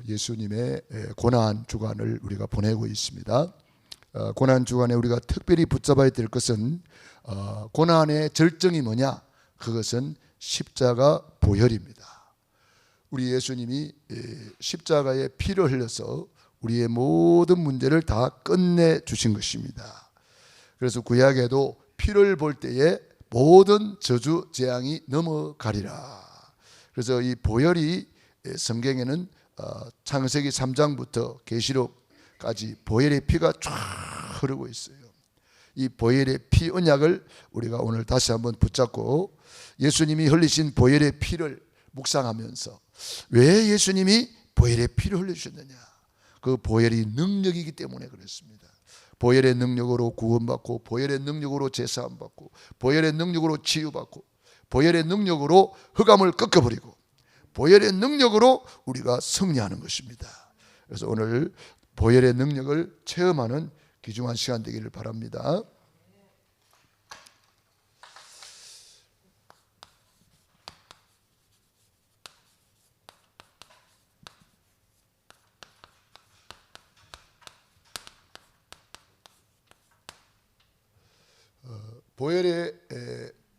예수님의 고난 주간을 우리가 보내고 있습니다. 고난 주간에 우리가 특별히 붙잡아야 될 것은 고난의 절정이 뭐냐? 그것은 십자가 보혈입니다. 우리 예수님이 십자가에 피를 흘려서 우리의 모든 문제를 다 끝내 주신 것입니다. 그래서 구약에도 피를 볼 때에 모든 저주 재앙이 넘어가리라. 그래서 이 보혈이 성경에는 창세기 3장부터 계시록까지 보혈의 피가 쫙 흐르고 있어요. 이 보혈의 피 언약을 우리가 오늘 다시 한번 붙잡고 예수님이 흘리신 보혈의 피를 묵상하면서 왜 예수님이 보혈의 피를 흘려주셨느냐? 그 보혈이 능력이기 때문에 그렇습니다. 보혈의 능력으로 구원받고, 보혈의 능력으로 제사함받고, 보혈의 능력으로 치유받고, 보혈의 능력으로 흑암을 꺾어버리고, 보혈의 능력으로 우리가 승리하는 것입니다. 그래서 오늘 보혈의 능력을 체험하는 귀중한 시간 되기를 바랍니다. 보혈의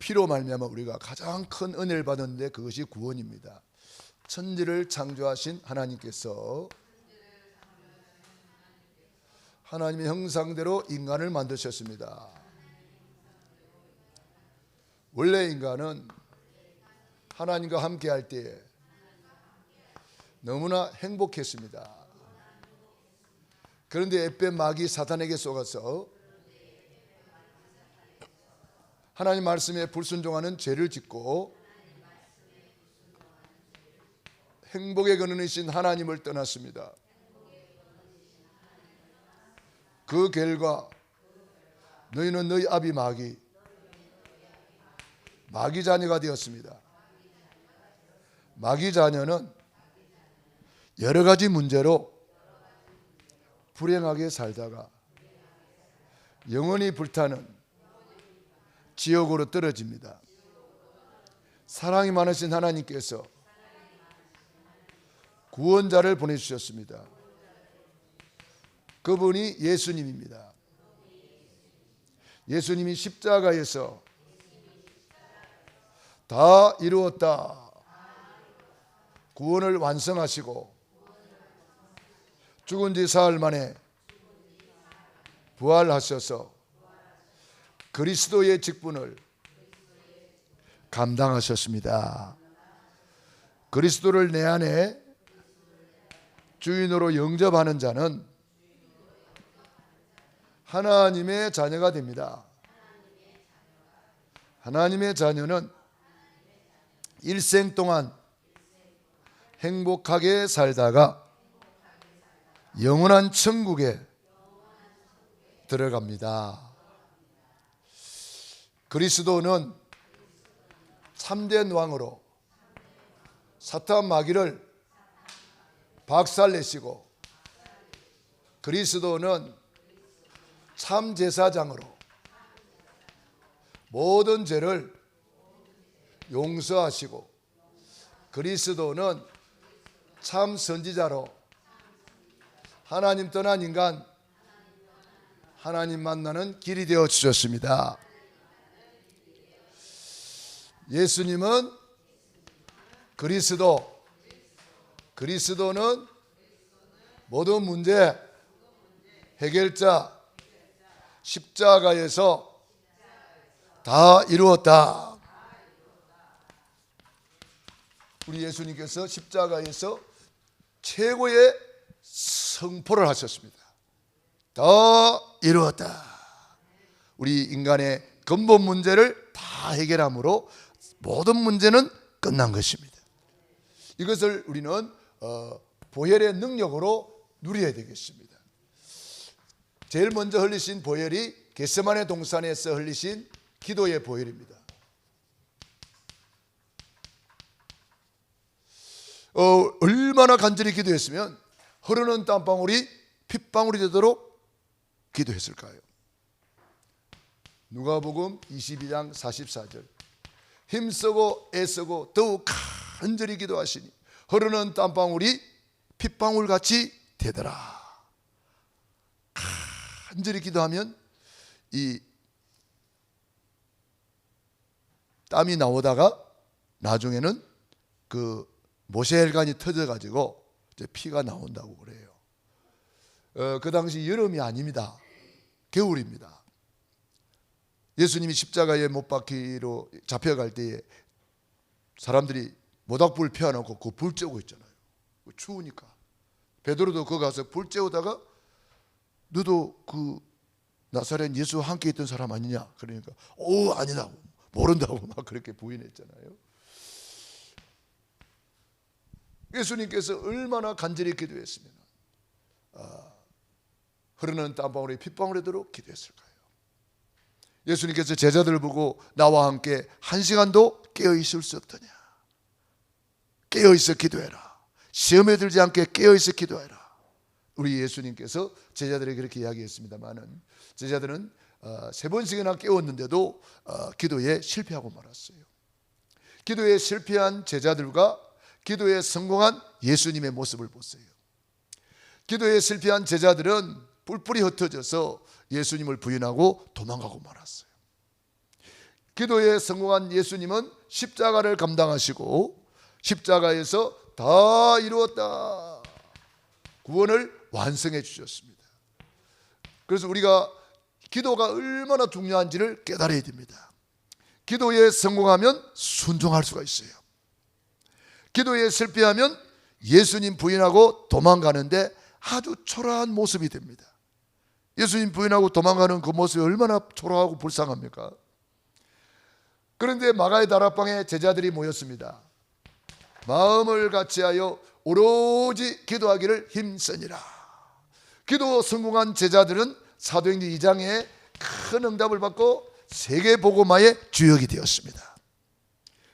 피로 말미암아 우리가 가장 큰 은혜를 받았는데 그것이 구원입니다. 천지를 창조하신 하나님께서 하나님의 형상대로 인간을 만드셨습니다. 원래 인간은 하나님과 함께 할 때에 너무나 행복했습니다. 그런데 햇볕 마귀 사탄에게 속아서 하나님 말씀에 불순종하는 죄를 짓고 행복의 근원이신 하나님을 떠났습니다. 그 결과 너희는 너희 아비 마귀 자녀가 되었습니다. 마귀 자녀는 여러 가지 문제로 불행하게 살다가 영원히 불타는 지옥으로 떨어집니다. 사랑이 많으신 하나님께서 구원자를 보내주셨습니다. 그분이 예수님입니다. 예수님이 십자가에서 다 이루었다. 구원을 완성하시고 죽은 지 사흘 만에 부활하셔서 그리스도의 직분을 감당하셨습니다. 그리스도를 내 안에 주인으로 영접하는 자는 하나님의 자녀가 됩니다. 하나님의 자녀는 일생 동안 행복하게 살다가 영원한 천국에 들어갑니다. 그리스도는 참된 왕으로 사탄 마귀를 박살내시고, 그리스도는 참 제사장으로 모든 죄를 용서하시고, 그리스도는 참 선지자로 하나님 떠난 인간 하나님 만나는 길이 되어 주셨습니다. 예수님은 그리스도는 모든 문제 해결자, 십자가에서 다 이루었다. 우리 예수님께서 십자가에서 최고의 선포를 하셨습니다. 다 이루었다. 우리 인간의 근본 문제를 다 해결함으로 모든 문제는 끝난 것입니다. 이것을 우리는 보혈의 능력으로 누려야 되겠습니다. 제일 먼저 흘리신 보혈이 겟세마네 동산에서 흘리신 기도의 보혈입니다. 얼마나 간절히 기도했으면 흐르는 땀방울이 핏방울이 되도록 기도했을까요? 누가복음 22장 44절 힘쓰고 애쓰고 더욱 간절히 기도하시니 흐르는 땀방울이 핏방울같이 되더라. 간절히 기도하면 이 땀이 나오다가 나중에는 그 모세혈관이 터져가지고 이제 피가 나온다고 그래요. 그 당시 여름이 아닙니다. 겨울입니다. 예수님이 십자가에 못 박히로 잡혀갈 때에 사람들이 모닥불 피워놓고 그 불 쬐고 있잖아요. 추우니까. 베드로도 거기 가서 불 쬐우다가 너도 그 나사렛 예수와 함께 있던 사람 아니냐? 그러니까 아니다, 모른다고 막 그렇게 부인했잖아요. 예수님께서 얼마나 간절히 기도했으면 흐르는 땀방울이 핏방울에 도록 기도했을까요? 예수님께서 제자들을 보고 나와 함께 1시간도 깨어있을 수 없더냐? 깨어있어 기도해라. 시험에 들지 않게 깨어있어 기도해라. 우리 예수님께서 제자들에게 그렇게 이야기했습니다마는 제자들은 3번씩이나 깨웠는데도 기도에 실패하고 말았어요. 기도에 실패한 제자들과 기도에 성공한 예수님의 모습을 보세요. 기도에 실패한 제자들은 뿔뿔이 흩어져서 예수님을 부인하고 도망가고 말았어요. 기도에 성공한 예수님은 십자가를 감당하시고 십자가에서 다 이루었다, 구원을 완성해 주셨습니다. 그래서 우리가 기도가 얼마나 중요한지를 깨달아야 됩니다. 기도에 성공하면 순종할 수가 있어요. 기도에 실패하면 예수님 부인하고 도망가는데 아주 초라한 모습이 됩니다. 예수님 부인하고 도망가는 그 모습이 얼마나 초라하고 불쌍합니까? 그런데 마가의 다락방에 제자들이 모였습니다. 마음을 같이하여 오로지 기도하기를 힘쓰니라. 기도 성공한 제자들은 사도행전 2장에 큰 응답을 받고 세계복음화의 주역이 되었습니다.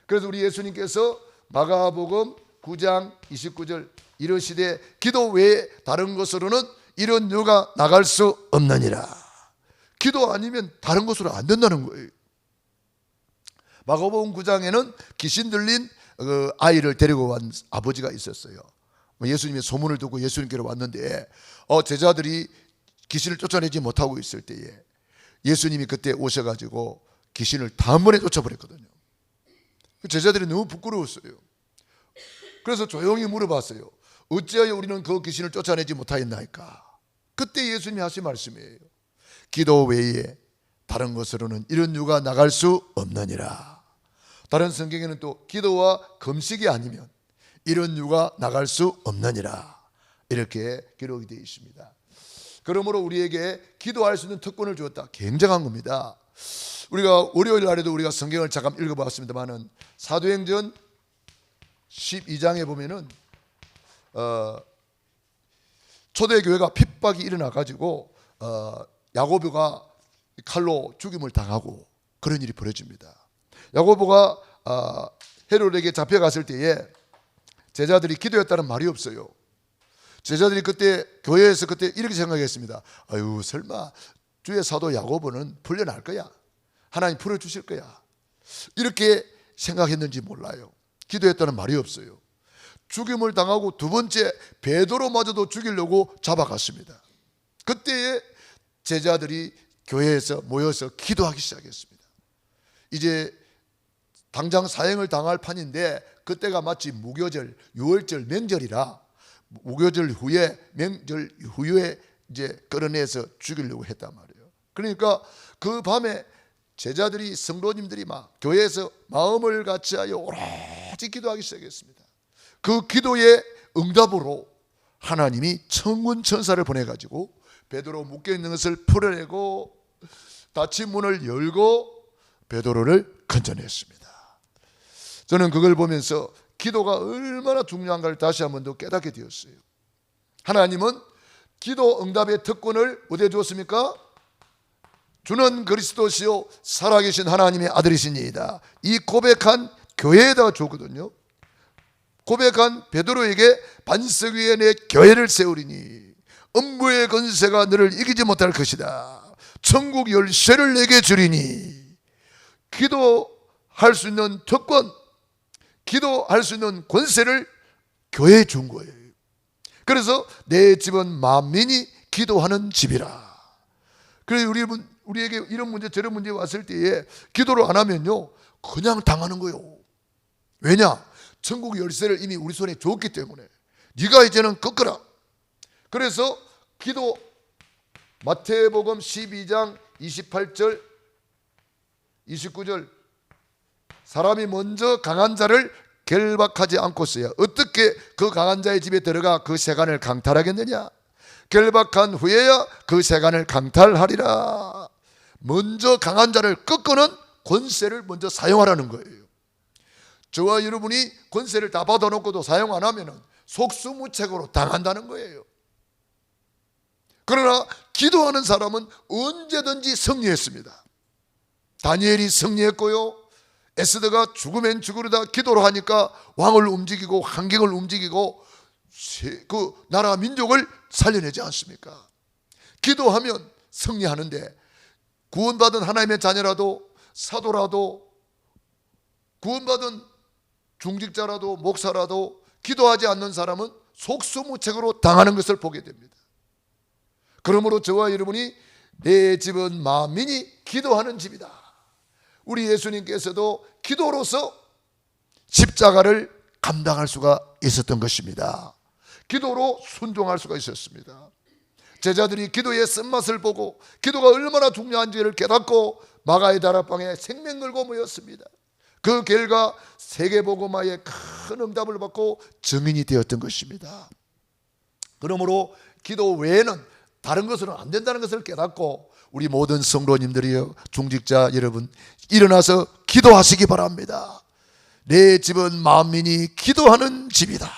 그래서 우리 예수님께서 마가복음 9장 29절 이르시되 기도 외에 다른 것으로는 이런 누가 나갈 수 없느니라. 기도 아니면 다른 것으로 안 된다는 거예요. 마가복음 9장에는 귀신 들린 그 아이를 데리고 온 아버지가 있었어요. 예수님의 소문을 듣고 예수님께로 왔는데 제자들이 귀신을 쫓아내지 못하고 있을 때에 예수님이 그때 오셔가지고 귀신을 단번에 쫓아버렸거든요. 제자들이 너무 부끄러웠어요. 그래서 조용히 물어봤어요. 어찌하여 우리는 그 귀신을 쫓아내지 못하였나이까? 그때 예수님이 하신 말씀이에요. 기도 외에 다른 것으로는 이런 유가 나갈 수 없느니라. 다른 성경에는 또 기도와 금식이 아니면 이런 유가 나갈 수 없느니라, 이렇게 기록이 되어 있습니다. 그러므로 우리에게 기도할 수 있는 특권을 주었다. 굉장한 겁니다. 우리가 월요일 날에도 우리가 성경을 잠깐 읽어봤습니다만은 사도행전 12장에 보면은 초대교회가 핍박이 일어나 가지고 야고보가 칼로 죽임을 당하고 그런 일이 벌어집니다. 야고보가 헤롯에게 잡혀갔을 때에 제자들이 기도했다는 말이 없어요. 제자들이 그때 교회에서 그때 이렇게 생각했습니다. 아유, 설마 주의 사도 야고보는 풀려날 거야, 하나님 풀어주실 거야, 이렇게 생각했는지 몰라요. 기도했다는 말이 없어요. 죽임을 당하고 두 번째 베드로마저도 죽이려고 잡아갔습니다. 그때에 제자들이 교회에서 모여서 기도하기 시작했습니다. 이제 당장 사형을 당할 판인데 그때가 마치 무교절, 유월절, 명절이라 무교절 후에 명절 후에 이제 끌어내서 죽이려고 했단 말이에요. 그러니까 그 밤에 제자들이, 성도님들이 막 교회에서 마음을 같이하여 오로지 기도하기 시작했습니다. 그 기도의 응답으로 하나님이 천군 천사를 보내가지고 베드로 묶여있는 것을 풀어내고 닫힌 문을 열고 베드로를 건져냈습니다. 저는 그걸 보면서 기도가 얼마나 중요한가를 다시 한 번 더 깨닫게 되었어요. 하나님은 기도 응답의 특권을 어디에 주었습니까? 주는 그리스도시요 살아계신 하나님의 아들이시니이다. 이 고백한 교회에다가 줬거든요. 고백한 베드로에게 반석 위에 내 교회를 세우리니 음부의 권세가 너를 이기지 못할 것이다. 천국 열쇠를 내게 주리니. 기도할 수 있는 특권, 기도할 수 있는 권세를 교회에 준 거예요. 그래서 내 집은 만민이 기도하는 집이라. 그래서 우리에게 이런 문제 저런 문제 왔을 때에 기도를 안 하면요 그냥 당하는 거예요. 왜냐? 천국 열쇠를 이미 우리 손에 줬기 때문에 네가 이제는 꺾어라. 그래서 기도 마태복음 12장 28절 29절 사람이 먼저 강한 자를 결박하지 않고서야 어떻게 그 강한 자의 집에 들어가 그 세간을 강탈하겠느냐? 결박한 후에야 그 세간을 강탈하리라. 먼저 강한 자를 꺾어는 권세를 먼저 사용하라는 거예요. 저와 여러분이 권세를 다 받아놓고도 사용 안 하면 속수무책으로 당한다는 거예요. 그러나 기도하는 사람은 언제든지 승리했습니다. 다니엘이 승리했고요, 에스더가 죽으면 죽으려다 기도를 하니까 왕을 움직이고 환경을 움직이고 그 나라 민족을 살려내지 않습니까? 기도하면 승리하는데 구원받은 하나님의 자녀라도 사도라도 구원받은 중직자라도 목사라도 기도하지 않는 사람은 속수무책으로 당하는 것을 보게 됩니다. 그러므로 저와 여러분이 내 집은 만민이 기도하는 집이다. 우리 예수님께서도 기도로서 십자가를 감당할 수가 있었던 것입니다. 기도로 순종할 수가 있었습니다. 제자들이 기도의 쓴맛을 보고 기도가 얼마나 중요한지를 깨닫고 마가의 다락방에 생명 걸고 모였습니다. 그 결과 세계복음화에 큰 응답을 받고 증인이 되었던 것입니다. 그러므로 기도 외에는 다른 것으로는 안 된다는 것을 깨닫고 우리 모든 성도님들이여 중직자 여러분 일어나서 기도하시기 바랍니다. 내 집은 만민이 기도하는 집이다.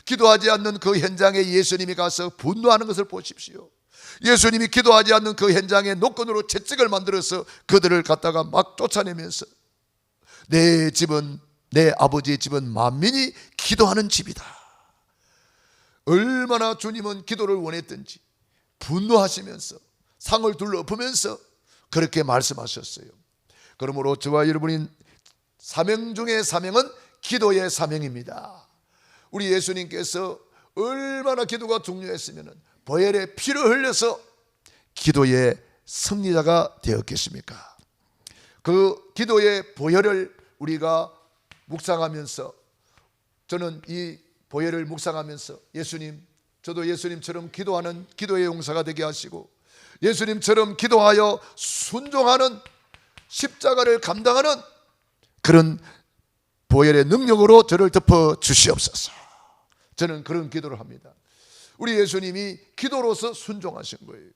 기도하지 않는 그 현장에 예수님이 가서 분노하는 것을 보십시오. 예수님이 기도하지 않는 그 현장에 노건으로 채찍을 만들어서 그들을 갖다가 막 쫓아내면서 내 집은 내 아버지의 집은 만민이 기도하는 집이다. 얼마나 주님은 기도를 원했던지 분노하시면서 상을 둘러엎으면서 그렇게 말씀하셨어요. 그러므로 저와 여러분이 사명 중에 사명은 기도의 사명입니다. 우리 예수님께서 얼마나 기도가 중요했으면 보혈의 피를 흘려서 기도의 승리자가 되었겠습니까? 그 기도의 보혈을 우리가 묵상하면서 저는 이 보혈을 묵상하면서 예수님, 저도 예수님처럼 기도하는 기도의 용사가 되게 하시고 예수님처럼 기도하여 순종하는 십자가를 감당하는 그런 보혈의 능력으로 저를 덮어 주시옵소서. 저는 그런 기도를 합니다. 우리 예수님이 기도로서 순종하신 거예요.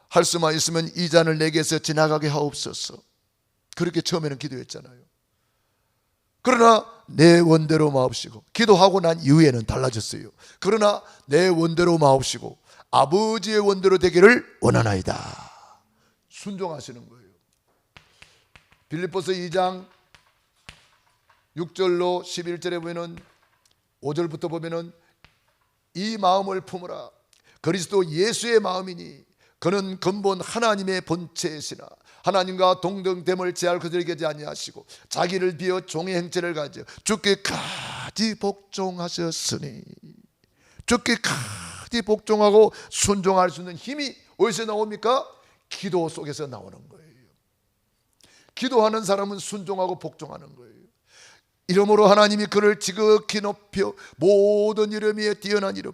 할 수만 있으면 이 잔을 내게서 지나가게 하옵소서. 그렇게 처음에는 기도했잖아요. 그러나 내 원대로 마옵시고, 기도하고 난 이후에는 달라졌어요. 그러나 내 원대로 마옵시고 아버지의 원대로 되기를 원하나이다. 순종하시는 거예요. 빌립보서 2장 6절로 11절에 보면은 5절부터 보면은 이 마음을 품으라. 그리스도 예수의 마음이니 그는 근본 하나님의 본체시나 하나님과 동등됨을 제할 그들에게 하지 아니하시고 자기를 비어 종의 형체를 가져 주께까지 복종하셨으니, 주께까지 복종하고 순종할 수 있는 힘이 어디서 나옵니까? 기도 속에서 나오는 거예요. 기도하는 사람은 순종하고 복종하는 거예요. 이러므로 하나님이 그를 지극히 높여 모든 이름 위에 뛰어난 이름,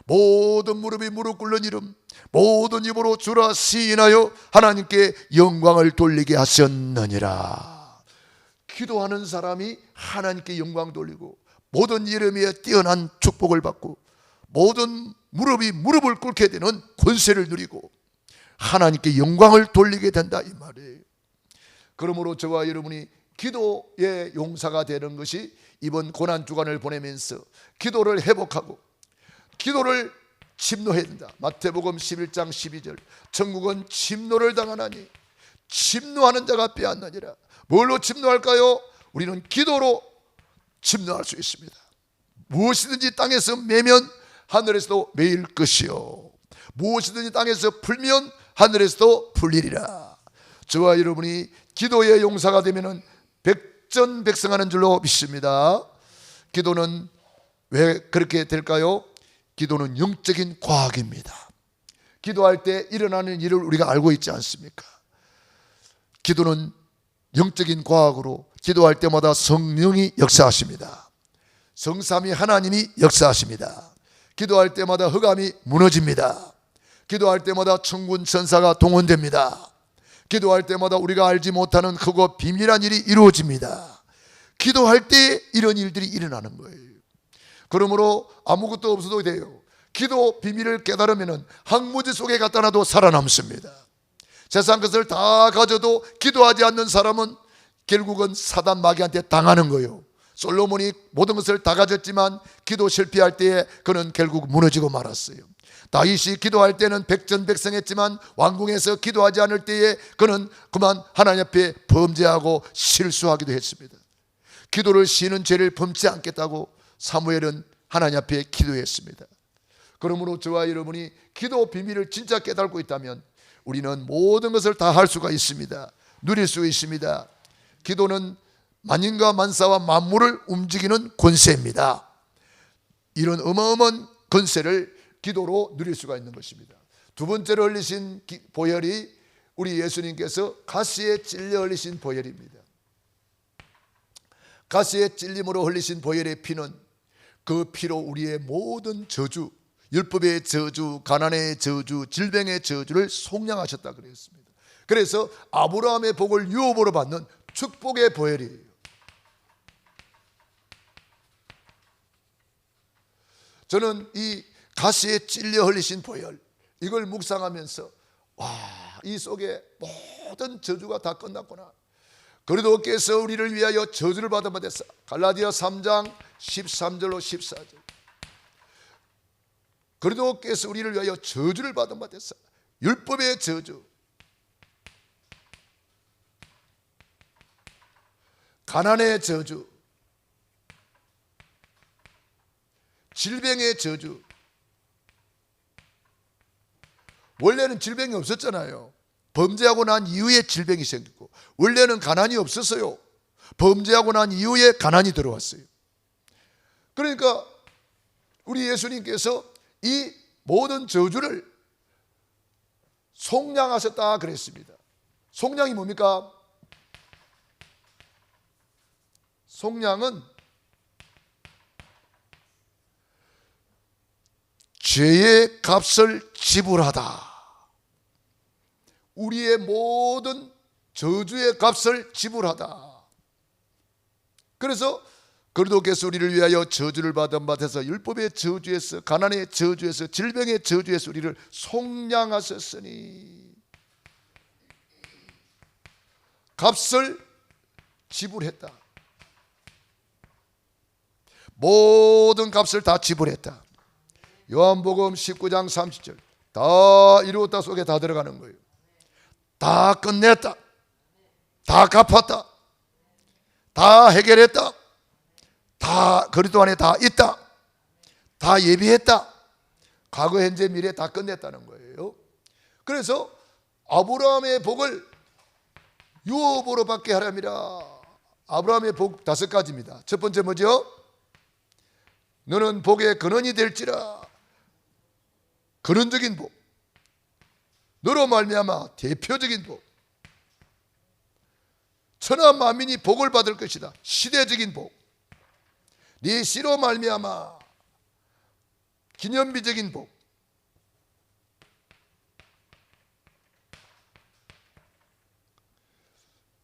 모든 무릎이 무릎 꿇는 이름, 모든 입으로 주라 시인하여 하나님께 영광을 돌리게 하셨느니라. 기도하는 사람이 하나님께 영광 돌리고 모든 이름 위에 뛰어난 축복을 받고 모든 무릎이 무릎을 꿇게 되는 권세를 누리고 하나님께 영광을 돌리게 된다, 이 말이에요. 그러므로 저와 여러분이 기도의 용사가 되는 것이 이번 고난주간을 보내면서 기도를 회복하고 기도를 침노해야 된다. 마태복음 11장 12절 천국은 침노를 당하나니 침노하는 자가 빼앗느니라. 뭘로 침노할까요? 우리는 기도로 침노할 수 있습니다. 무엇이든지 땅에서 매면 하늘에서도 매일 것이요 무엇이든지 땅에서 풀면 하늘에서도 풀리리라. 저와 여러분이 기도의 용사가 되면은 백전백승하는 줄로 믿습니다. 기도는 왜 그렇게 될까요? 기도는 영적인 과학입니다. 기도할 때 일어나는 일을 우리가 알고 있지 않습니까? 기도는 영적인 과학으로 기도할 때마다 성령이 역사하십니다. 성삼위 하나님이 역사하십니다. 기도할 때마다 흑암이 무너집니다. 기도할 때마다 천군 천사가 동원됩니다. 기도할 때마다 우리가 알지 못하는 크고 비밀한 일이 이루어집니다. 기도할 때 이런 일들이 일어나는 거예요. 그러므로 아무것도 없어도 돼요. 기도 비밀을 깨달으면 항무지 속에 갖다 놔도 살아남습니다. 세상 것을 다 가져도 기도하지 않는 사람은 결국은 사단 마귀한테 당하는 거예요. 솔로몬이 모든 것을 다 가졌지만 기도 실패할 때에 그는 결국 무너지고 말았어요. 다윗이 기도할 때는 백전백승했지만 왕궁에서 기도하지 않을 때에 그는 그만 하나님 앞에 범죄하고 실수하기도 했습니다. 기도를 쉬는 죄를 범치 않겠다고 사무엘은 하나님 앞에 기도했습니다. 그러므로 저와 여러분이 기도 비밀을 진짜 깨닫고 있다면 우리는 모든 것을 다 할 수가 있습니다. 누릴 수 있습니다. 기도는 만인과 만사와 만물을 움직이는 권세입니다. 이런 어마어마한 권세를 기도로 누릴 수가 있는 것입니다. 두 번째로 흘리신 보혈이 우리 예수님께서 가시에 찔려 흘리신 보혈입니다. 가시에 찔림으로 흘리신 보혈의 피는 그 피로 우리의 모든 저주, 율법의 저주, 가난의 저주, 질병의 저주를 속량하셨다 그랬습니다. 그래서 아브라함의 복을 유업으로 받는 축복의 보혈이에요. 저는 이 가시에 찔려 흘리신 보혈, 이걸 묵상하면서 이 속에 모든 저주가 다 끝났구나. 그리스도께서 우리를 위하여 저주를 받은 바 됐사. 갈라디아 3장 13절로 14절. 그리스도께서 우리를 위하여 저주를 받은 바 됐사. 율법의 저주, 가난의 저주, 질병의 저주. 원래는 질병이 없었잖아요. 범죄하고 난 이후에 질병이 생기고, 원래는 가난이 없었어요. 범죄하고 난 이후에 가난이 들어왔어요. 그러니까 우리 예수님께서 이 모든 저주를 속량하셨다 그랬습니다. 속량이 뭡니까? 속량은 죄의 값을 지불하다. 우리의 모든 저주의 값을 지불하다. 그래서 그리스도께서 우리를 위하여 저주를 받은 바 돼서 율법의 저주에서, 가난의 저주에서, 질병의 저주에서 우리를 속량하셨으니 값을 지불했다. 모든 값을 다 지불했다. 요한복음 19장 30절 다 이루었다 속에 다 들어가는 거예요. 다 끝냈다. 다 갚았다. 다 해결했다. 다 그리스도 안에 다 있다. 다 예비했다. 과거, 현재, 미래 다 끝냈다는 거예요. 그래서 아브라함의 복을 유업으로 받게 하랍니다. 아브라함의 복 5가지입니다. 첫 번째 뭐죠? 너는 복의 근원이 될지라. 근원적인 복. 너로 말미암아 대표적인 복. 천하 만민이 복을 받을 것이다. 시대적인 복. 네 씨로 말미암아 기념비적인 복.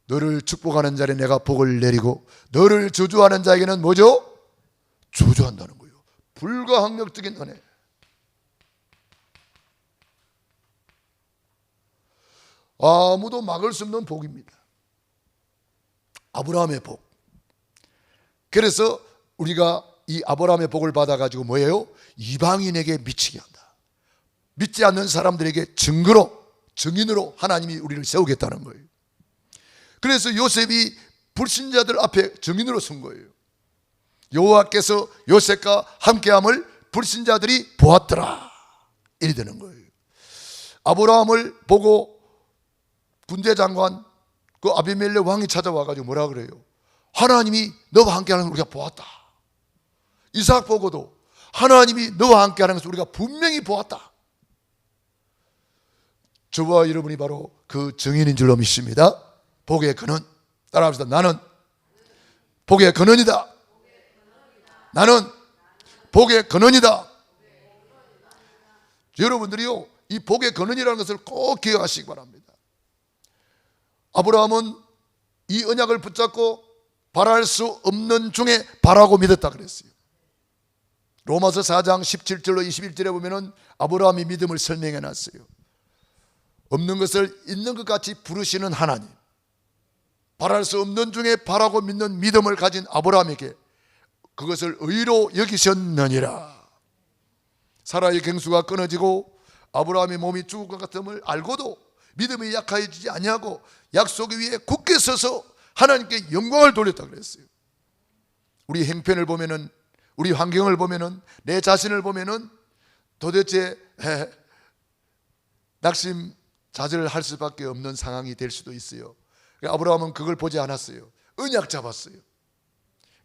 너를 축복하는 자에 내가 복을 내리고 너를 저주하는 자에게는 뭐죠? 저주한다는 거예요. 불가항력적인 은혜. 아무도 막을 수 없는 복입니다. 아브라함의 복. 그래서 우리가 이 아브라함의 복을 받아가지고 뭐예요? 이방인에게 미치게 한다. 믿지 않는 사람들에게 증거로, 증인으로 하나님이 우리를 세우겠다는 거예요. 그래서 요셉이 불신자들 앞에 증인으로 선 거예요. 여호와께서 요셉과 함께함을 불신자들이 보았더라. 이리 되는 거예요. 아브라함을 보고 군대장관 그 아비멜렉 왕이 찾아와가지고 뭐라 그래요? 하나님이 너와 함께하는 걸 우리가 보았다. 이삭 보고도 하나님이 너와 함께하는 것을 우리가 분명히 보았다. 저와 여러분이 바로 그 증인인 줄로 믿습니다. 복의 근원, 따라합시다. 나는 복의 근원이다. 나는 복의 근원이다. 여러분들이요, 이 복의 근원이라는 것을 꼭 기억하시기 바랍니다. 아브라함은 이 언약을 붙잡고 바랄 수 없는 중에 바라고 믿었다 그랬어요. 로마서 4장 17절로 21절에 보면은 아브라함이 믿음을 설명해 놨어요. 없는 것을 있는 것 같이 부르시는 하나님, 바랄 수 없는 중에 바라고 믿는 믿음을 가진 아브라함에게 그것을 의로 여기셨느니라. 사라의 경수가 끊어지고 아브라함의 몸이 죽을 것 같음을 알고도 믿음이 약해지지 아니하고 약속 위에 굳게 서서 하나님께 영광을 돌렸다 그랬어요. 우리 행편을 보면은, 우리 환경을 보면은, 내 자신을 보면은 도대체 낙심자절할 수밖에 없는 상황이 될 수도 있어요. 아브라함은 그걸 보지 않았어요. 언약 잡았어요.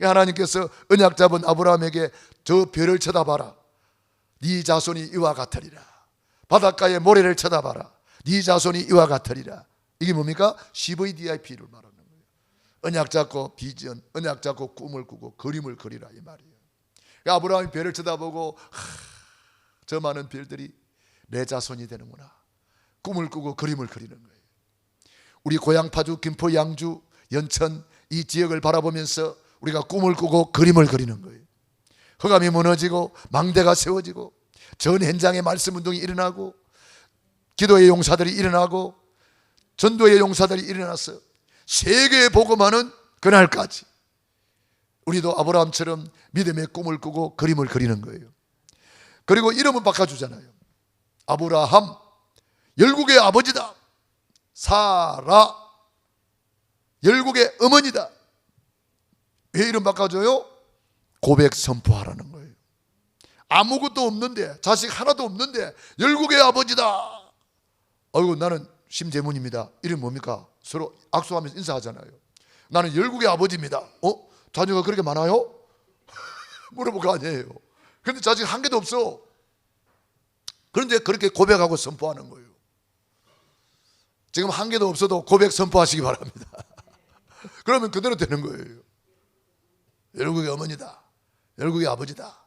하나님께서 언약 잡은 아브라함에게 저 별을 쳐다봐라. 네 자손이 이와 같으리라. 바닷가의 모래를 쳐다봐라. 네 자손이 이와 같으리라. 이게 뭡니까? CVDIP를 말하는 거예요. 언약 잡고 비전, 언약 잡고 꿈을 꾸고 그림을 그리라 이 말이에요. 아브라함이 별을 쳐다보고 저 많은 별들이 내 자손이 되는구나. 꿈을 꾸고 그림을 그리는 거예요. 우리 고향 파주, 김포, 양주, 연천 이 지역을 바라보면서 우리가 꿈을 꾸고 그림을 그리는 거예요. 흑암이 무너지고 망대가 세워지고 전 현장에 말씀 운동이 일어나고 기도의 용사들이 일어나고 전도의 용사들이 일어나서 세계에 복음하는 그날까지 우리도 아브라함처럼 믿음의 꿈을 꾸고 그림을 그리는 거예요. 그리고 이름은 바꿔주잖아요. 아브라함, 열국의 아버지다. 사라, 열국의 어머니다. 왜 이름 바꿔줘요? 고백 선포하라는 거예요. 아무것도 없는데, 자식 하나도 없는데 열국의 아버지다. 아이고, 나는 심재문입니다. 이름 뭡니까? 서로 악수하면서 인사하잖아요. 나는 열국의 아버지입니다. 자녀가 그렇게 많아요? 물어볼 거 아니에요. 그런데 자식 한 개도 없어. 그런데 그렇게 고백하고 선포하는 거예요. 지금 한 개도 없어도 고백 선포하시기 바랍니다. 그러면 그대로 되는 거예요. 열국의 어머니다. 열국의 아버지다.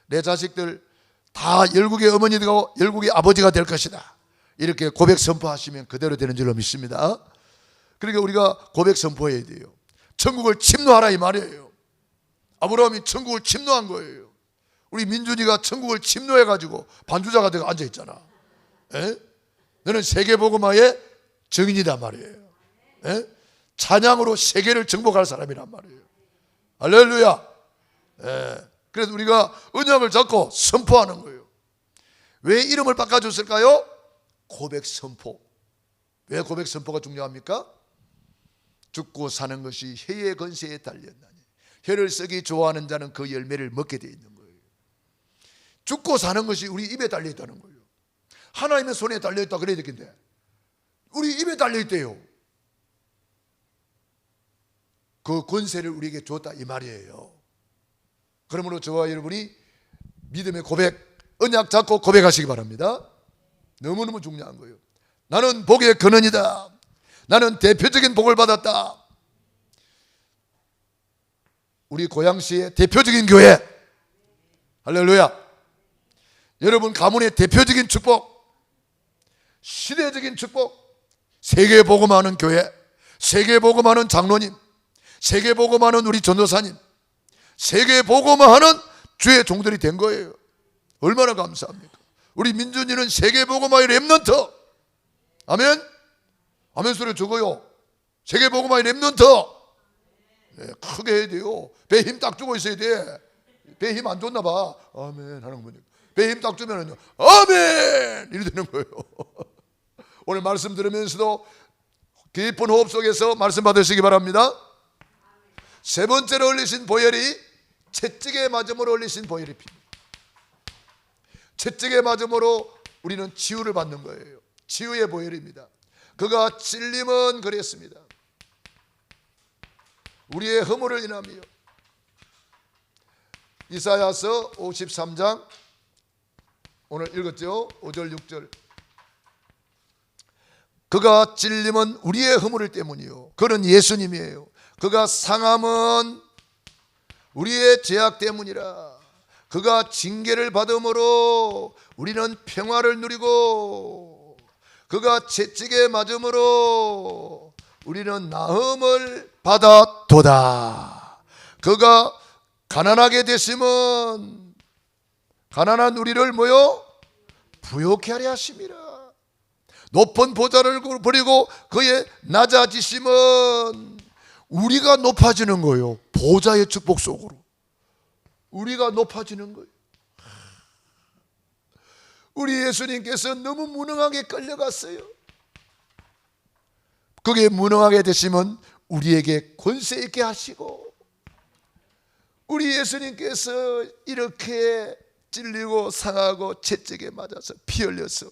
내 자식들 다 열국의 어머니가 열국의 아버지가 될 것이다. 이렇게 고백 선포하시면 그대로 되는 줄로 믿습니다. 그러니까 우리가 고백 선포해야 돼요. 천국을 침노하라 이 말이에요. 아브라함이 천국을 침노한 거예요. 우리 민준이가 천국을 침노해가지고 반주자가 되어 앉아있잖아. 에? 너는 세계복음화의 증인이란 말이에요. 에? 찬양으로 세계를 정복할 사람이란 말이에요. 할렐루야. 에. 그래서 우리가 언약을 잡고 선포하는 거예요. 왜 이름을 바꿔줬을까요? 고백 선포. 왜 고백 선포가 중요합니까? 죽고 사는 것이 혀의 건세에 달렸나니 혀를 쓰기 좋아하는 자는 그 열매를 먹게 되어 있는 거예요. 죽고 사는 것이 우리 입에 달려있다는 거예요. 하나님의 손에 달려있다 그래야 되겠는데 우리 입에 달려있대요. 그 권세를 우리에게 줬다 이 말이에요. 그러므로 저와 여러분이 믿음의 고백, 언약 잡고 고백하시기 바랍니다. 너무너무 중요한 거예요. 나는 복의 근원이다. 나는 대표적인 복을 받았다. 우리 고양시의 대표적인 교회, 할렐루야. 여러분 가문의 대표적인 축복, 시대적인 축복, 세계 복음하는 교회, 세계 복음하는 장로님, 세계 복음하는 우리 전도사님, 세계 복음하는 주의 종들이 된 거예요. 얼마나 감사합니까? 우리 민준이는 세계 복음화의 렘넌트. 아멘. 아멘 소리 적어요. 세계 복음화의 렘넌트. 네, 크게 해야 돼요. 배 힘 딱 주고 있어야 돼. 배 힘 안 줬나 봐. 아멘 하는 거니까. 배 힘 딱 주면은요, 아멘 이래 되는 거예요. 오늘 말씀 들으면서도 깊은 호흡 속에서 말씀 받으시기 바랍니다. 세 번째로 올리신 보혈이 채찍에 맞음으로 올리신 보혈이 핍니다. 채찍에 맞음으로 우리는 치유를 받는 거예요. 치유의 보혈입니다. 그가 찔림은 그랬습니다. 우리의 허물을 인하며 이사야서 53장 오늘 읽었죠? 5절 6절. 그가 찔림은 우리의 허물 때문이요 그는 예수님이에요. 그가 상함은 우리의 죄악 때문이라. 그가 징계를 받음으로 우리는 평화를 누리고 그가 채찍에 맞음으로 우리는 나음을 받았도다. 그가 가난하게 되심은 가난한 우리를 뭐요? 부욕케 하려 하심이라. 높은 보좌를 버리고 그의 낮아지심은 우리가 높아지는 거예요. 보좌의 축복 속으로 우리가 높아지는 거예요. 우리 예수님께서 너무 무능하게 끌려갔어요. 그게 무능하게 되시면 우리에게 권세 있게 하시고, 우리 예수님께서 이렇게 찔리고 상하고 채찍에 맞아서 피 흘려서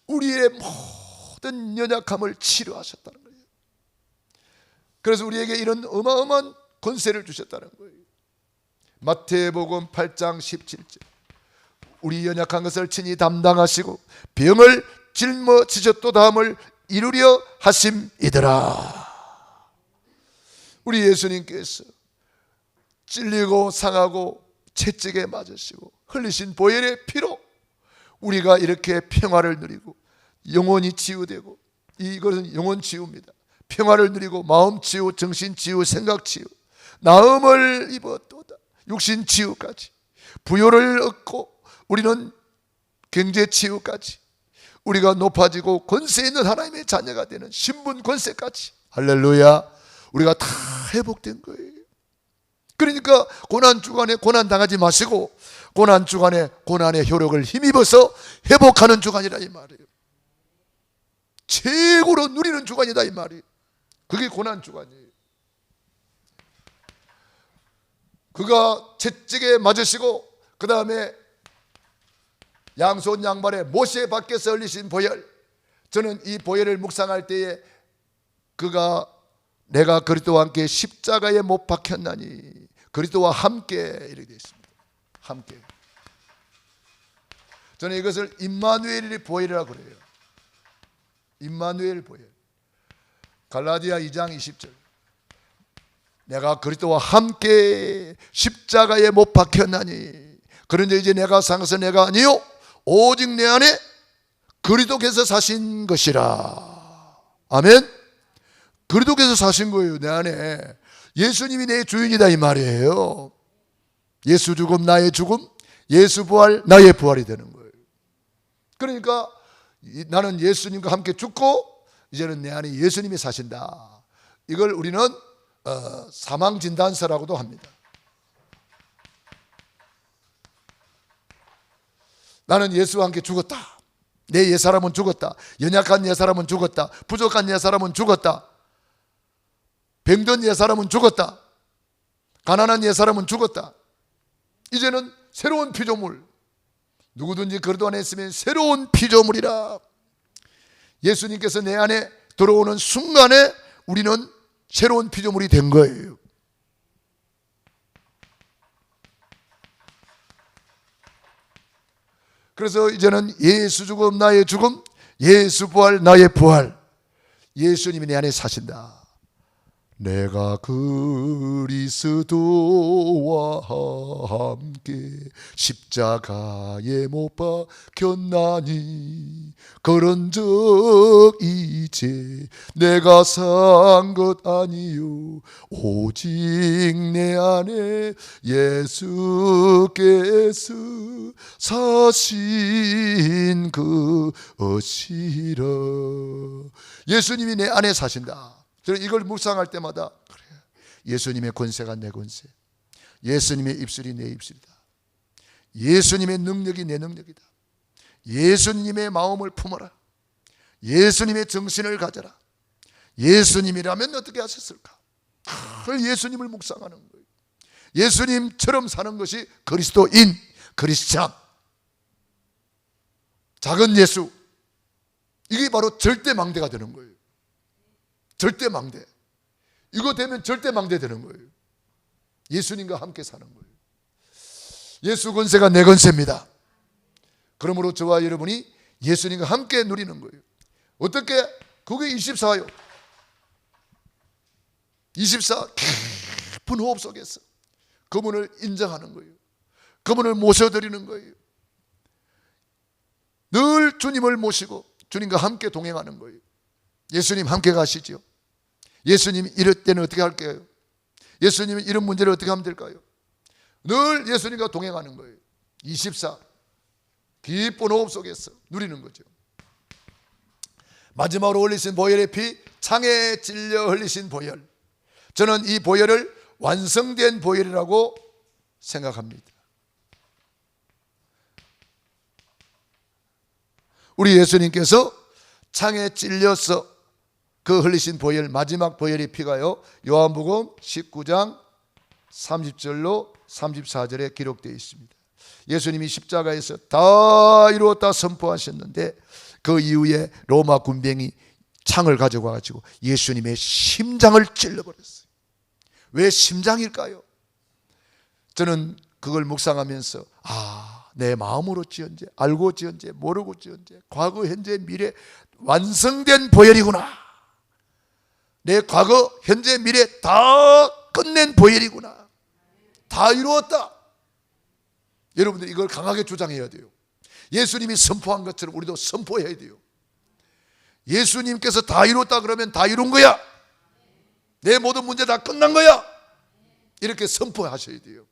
우리의 모든 연약함을 치료하셨다는 거예요. 그래서 우리에게 이런 어마어마한 권세를 주셨다는 거예요. 마태복음 8장 17절. 우리 연약한 것을 친히 담당하시고 병을 짊어지셨도 다음을 이루려 하심이더라. 우리 예수님께서 찔리고 상하고 채찍에 맞으시고 흘리신 보혈의 피로 우리가 이렇게 평화를 누리고 영혼이 치유되고, 이것은 영혼 치유입니다. 평화를 누리고 마음 치유, 정신 치유, 생각 치유, 나음을 입었도다. 육신 치유까지, 부요를 얻고 우리는 경제 치유까지, 우리가 높아지고 권세 있는 하나님의 자녀가 되는 신분 권세까지, 할렐루야, 우리가 다 회복된 거예요. 그러니까 고난주간에 고난 당하지 마시고 고난주간에 고난의 효력을 힘입어서 회복하는 주간이라 이 말이에요. 최고로 누리는 주간이다 이 말이에요. 그게 고난주간이에요. 그가 채찍에 맞으시고 그 다음에 양손 양발에 모세 밖에서 흘리신 보혈, 저는 이 보혈을 묵상할 때에 그가 내가 그리스도와 함께 십자가에 못 박혔나니 그리스도와 함께 이렇게 되어 있습니다. 함께. 저는 이것을 임마누엘 보혈이라고 그래요. 임마누엘 보혈. 갈라디아 2장 20절. 내가 그리스도와 함께 십자가에 못 박혔나니 그런데 이제 내가 산 것은 내가 아니요 오직 내 안에 그리스도께서 사신 것이라. 아멘. 그리스도께서 사신 거예요. 내 안에 예수님이 내 주인이다 이 말이에요. 예수 죽음 나의 죽음, 예수 부활 나의 부활이 되는 거예요. 그러니까 나는 예수님과 함께 죽고 이제는 내 안에 예수님이 사신다. 이걸 우리는 사망진단서라고도 합니다. 나는 예수와 함께 죽었다. 내 옛사람은 죽었다. 연약한 옛사람은 죽었다. 부족한 옛사람은 죽었다. 병든 옛사람은 죽었다. 가난한 옛사람은 죽었다. 이제는 새로운 피조물, 누구든지 그리스도 안에 있으면 새로운 피조물이라. 예수님께서 내 안에 들어오는 순간에 우리는 새로운 피조물이 된 거예요. 그래서 이제는 예수 죽음 나의 죽음, 예수 부활 나의 부활, 예수님이 내 안에 사신다. 내가 그리스도와 함께 십자가에 못 박혔나니 그런즉 이제 내가 산 것 아니요 오직 내 안에 예수께서 사신 것이라. 예수님이 내 안에 사신다. 저는 이걸 묵상할 때마다 그래요. 예수님의 권세가 내 권세, 예수님의 입술이 내 입술이다. 예수님의 능력이 내 능력이다. 예수님의 마음을 품어라. 예수님의 정신을 가져라. 예수님이라면 어떻게 하셨을까? 예수님을 묵상하는 거예요. 예수님처럼 사는 것이 그리스도인, 크리스찬, 작은 예수, 이게 바로 절대망대가 되는 거예요. 절대망대. 이거 되면 절대망대 되는 거예요. 예수님과 함께 사는 거예요. 예수 권세가 내 권세입니다. 그러므로 저와 여러분이 예수님과 함께 누리는 거예요. 어떻게? 그게 24요. 24 깊은 호흡 속에서 그분을 인정하는 거예요. 그분을 모셔드리는 거예요. 늘 주님을 모시고 주님과 함께 동행하는 거예요. 예수님 함께 가시죠. 예수님 이럴 때는 어떻게 할까요? 예수님이 이런 문제를 어떻게 하면 될까요? 늘 예수님과 동행하는 거예요. 24 깊은 호흡 속에서 누리는 거죠. 마지막으로 흘리신 보혈의 피, 창에 찔려 흘리신 보혈. 저는 이 보혈을 완성된 보혈이라고 생각합니다. 우리 예수님께서 창에 찔려서 그 흘리신 보혈, 마지막 보혈의 피가요, 요한복음 19장 30절로 34절에 기록되어 있습니다. 예수님이 십자가에서 다 이루었다 선포하셨는데 그 이후에 로마 군병이 창을 가져와가지고 예수님의 심장을 찔러버렸어요. 왜 심장일까요? 저는 그걸 묵상하면서 내 마음으로 지은지 알고 지은지 모르고 지은지 과거 현재 미래 완성된 보혈이구나. 내 과거 현재 미래 다 끝낸 보혈이구나. 다 이루었다. 여러분들 이걸 강하게 주장해야 돼요. 예수님이 선포한 것처럼 우리도 선포해야 돼요. 예수님께서 다 이뤘다 그러면 다 이룬 거야. 내 모든 문제 다 끝난 거야. 이렇게 선포하셔야 돼요.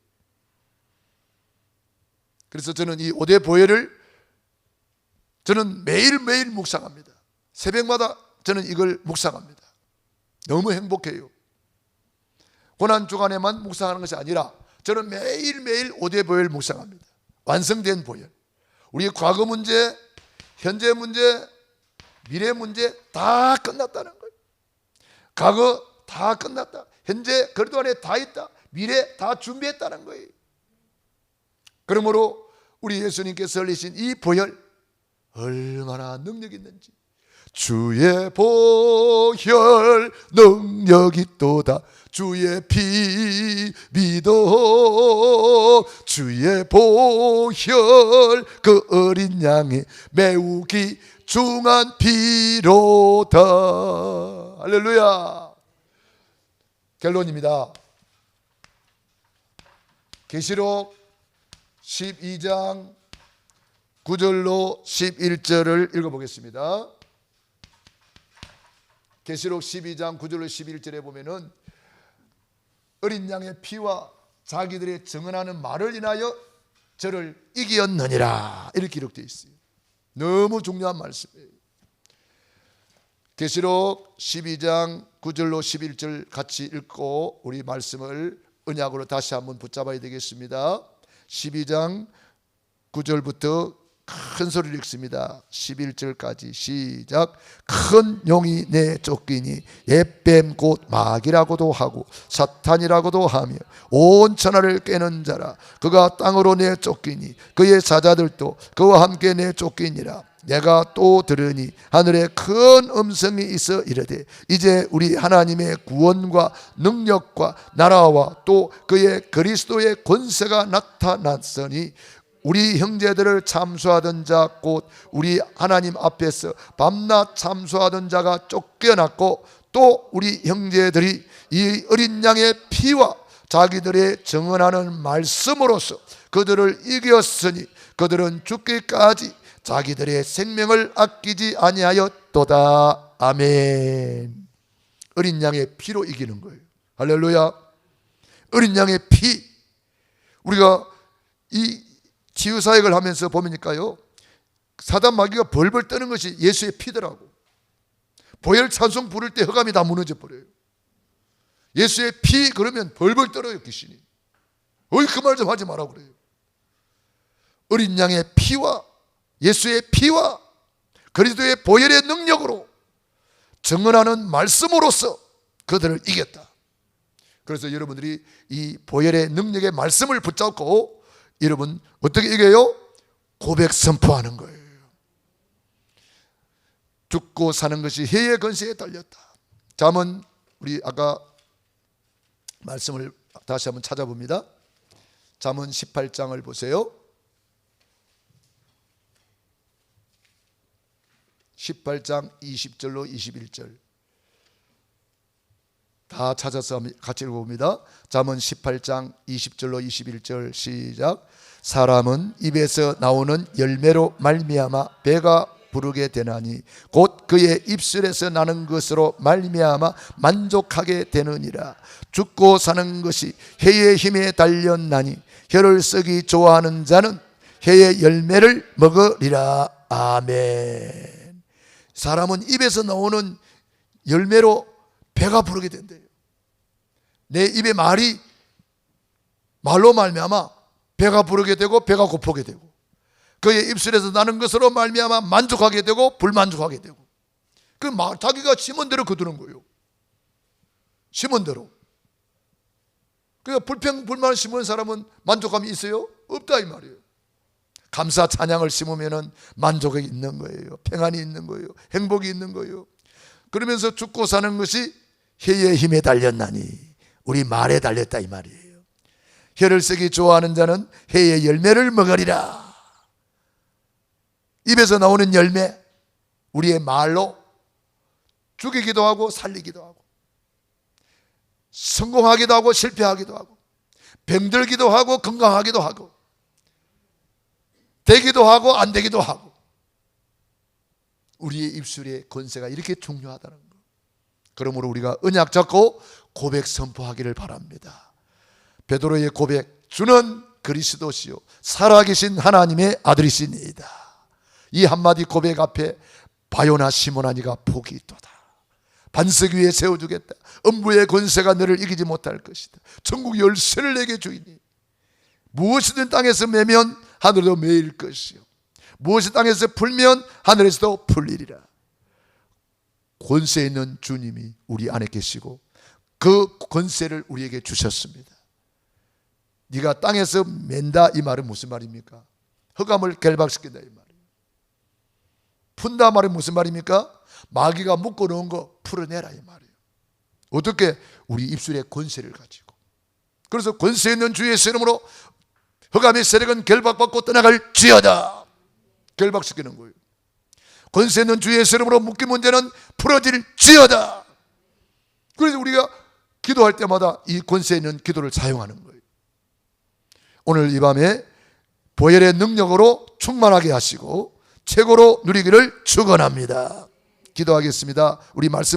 그래서 저는 이 5대 보혈을 저는 매일매일 묵상합니다. 새벽마다 저는 이걸 묵상합니다. 너무 행복해요. 고난주간에만 묵상하는 것이 아니라 저는 매일매일 5대 보혈을 묵상합니다. 완성된 보혈. 우리의 과거 문제, 현재 문제, 미래 문제 다 끝났다는 거예요. 과거 다 끝났다. 현재 그래도 안에 다 있다. 미래 다 준비했다는 거예요. 그러므로 우리 예수님께서 흘리신 이 보혈 얼마나 능력 있는지. 주의 보혈 능력이 또다. 주의 피 믿어. 주의 보혈 그 어린 양의 매우 귀중한 피로다. 할렐루야. 결론입니다. 계시록 12장 9절로 11절을 읽어보겠습니다. 계시록 12장 9절로 11절에 보면은 어린 양의 피와 자기들의 증언하는 말을 인하여 저를 이기었느니라 이렇게 기록되어 있어요. 너무 중요한 말씀이에요. 계시록 12장 9절로 11절 같이 읽고 우리 말씀을 언약으로 다시 한번 붙잡아야 되겠습니다. 12장 9절부터 큰 소리를 읽습니다. 11절까지 시작. 큰 용이 내쫓기니 옛뱀 곧 마귀라고도 하고 사탄이라고도 하며 온 천하를 깨는 자라. 그가 땅으로 내쫓기니 그의 사자들도 그와 함께 내쫓기니라. 내가 또 들으니 하늘에 큰 음성이 있어 이르되 이제 우리 하나님의 구원과 능력과 나라와 또 그의 그리스도의 권세가 나타났으니 우리 형제들을 참수하던 자 곧 우리 하나님 앞에서 밤낮 참수하던 자가 쫓겨났고 또 우리 형제들이 이 어린 양의 피와 자기들의 증언하는 말씀으로써 그들을 이겼으니 그들은 죽기까지 자기들의 생명을 아끼지 아니하였도다. 아멘. 어린 양의 피로 이기는 거예요. 할렐루야. 어린 양의 피. 우리가 이 치유사역을 하면서 보니까요, 사단 마귀가 벌벌 떠는 것이 예수의 피더라고. 보혈 찬송 부를 때 흑암이 다 무너져 버려요. 예수의 피 그러면 벌벌 떨어요 귀신이. 어이 그 말 좀 하지 마라 그래요. 어린 양의 피와 예수의 피와 그리스도의 보혈의 능력으로 증언하는 말씀으로써 그들을 이겼다. 그래서 여러분들이 이 보혈의 능력의 말씀을 붙잡고 여러분 어떻게 이겨요? 고백 선포하는 거예요. 죽고 사는 것이 해의 권세에 달렸다. 잠언 우리 아까 말씀을 다시 한번 찾아봅니다. 잠언 18장을 보세요. 18장 20절로 21절 다 찾아서 같이 읽어봅니다. 잠언 18장 20절로 21절 시작. 사람은 입에서 나오는 열매로 말미암아 배가 부르게 되나니 곧 그의 입술에서 나는 것으로 말미암아 만족하게 되느니라. 죽고 사는 것이 혀의 힘에 달렸나니 혀를 쓰기 좋아하는 자는 혀의 열매를 먹으리라. 아멘. 사람은 입에서 나오는 열매로 배가 부르게 된대요. 내 입의 말로 말미암아 배가 부르게 되고 배가 고프게 되고, 그의 입술에서 나는 것으로 말미암아 만족하게 되고 불만족하게 되고, 자기가 심은 대로 거두는 거예요. 심은 대로. 그러니까 불평불만을 심은 사람은 만족감이 있어요? 없다 이 말이에요. 감사 찬양을 심으면 만족이 있는 거예요. 평안이 있는 거예요. 행복이 있는 거예요. 그러면서 죽고 사는 것이 혀의 힘에 달렸나니, 우리 말에 달렸다 이 말이에요. 혀를 쓰기 좋아하는 자는 혀의 열매를 먹으리라. 입에서 나오는 열매, 우리의 말로 죽이기도 하고 살리기도 하고, 성공하기도 하고 실패하기도 하고, 병들기도 하고 건강하기도 하고, 되기도 하고 안 되기도 하고, 우리의 입술의 권세가 이렇게 중요하다는 거. 그러므로 우리가 언약 잡고 고백 선포하기를 바랍니다. 베드로의 고백, 주는 그리스도시요 살아계신 하나님의 아들이시니이다. 이 한마디 고백 앞에 바요나 시몬아 네가 복이 있도다. 반석 위에 세워주겠다. 음부의 권세가 너를 이기지 못할 것이다. 천국 열쇠를 내게 주이니 무엇이든 땅에서 매면 하늘에도 매일 것이요 무엇이 땅에서 풀면 하늘에서도 풀리리라. 권세 있는 주님이 우리 안에 계시고 그 권세를 우리에게 주셨습니다. 네가 땅에서 맨다 이 말은 무슨 말입니까? 흑암을 결박시킨다 이 말이에요. 푼다 말은 무슨 말입니까? 마귀가 묶어놓은 거 풀어내라 이 말이에요. 어떻게? 우리 입술에 권세를 가지고. 그래서 권세 있는 주의 이름으로 흑암의 세력은 결박받고 떠나갈 지어다. 결박시키는 거예요. 권세 있는 주의 이름으로 묶인 문제는 풀어질 지어다. 그래서 우리가 기도할 때마다 이 권세 있는 기도를 사용하는 거예요. 오늘 이 밤에 보혈의 능력으로 충만하게 하시고 최고로 누리기를 축원합니다. 기도하겠습니다. 우리 말씀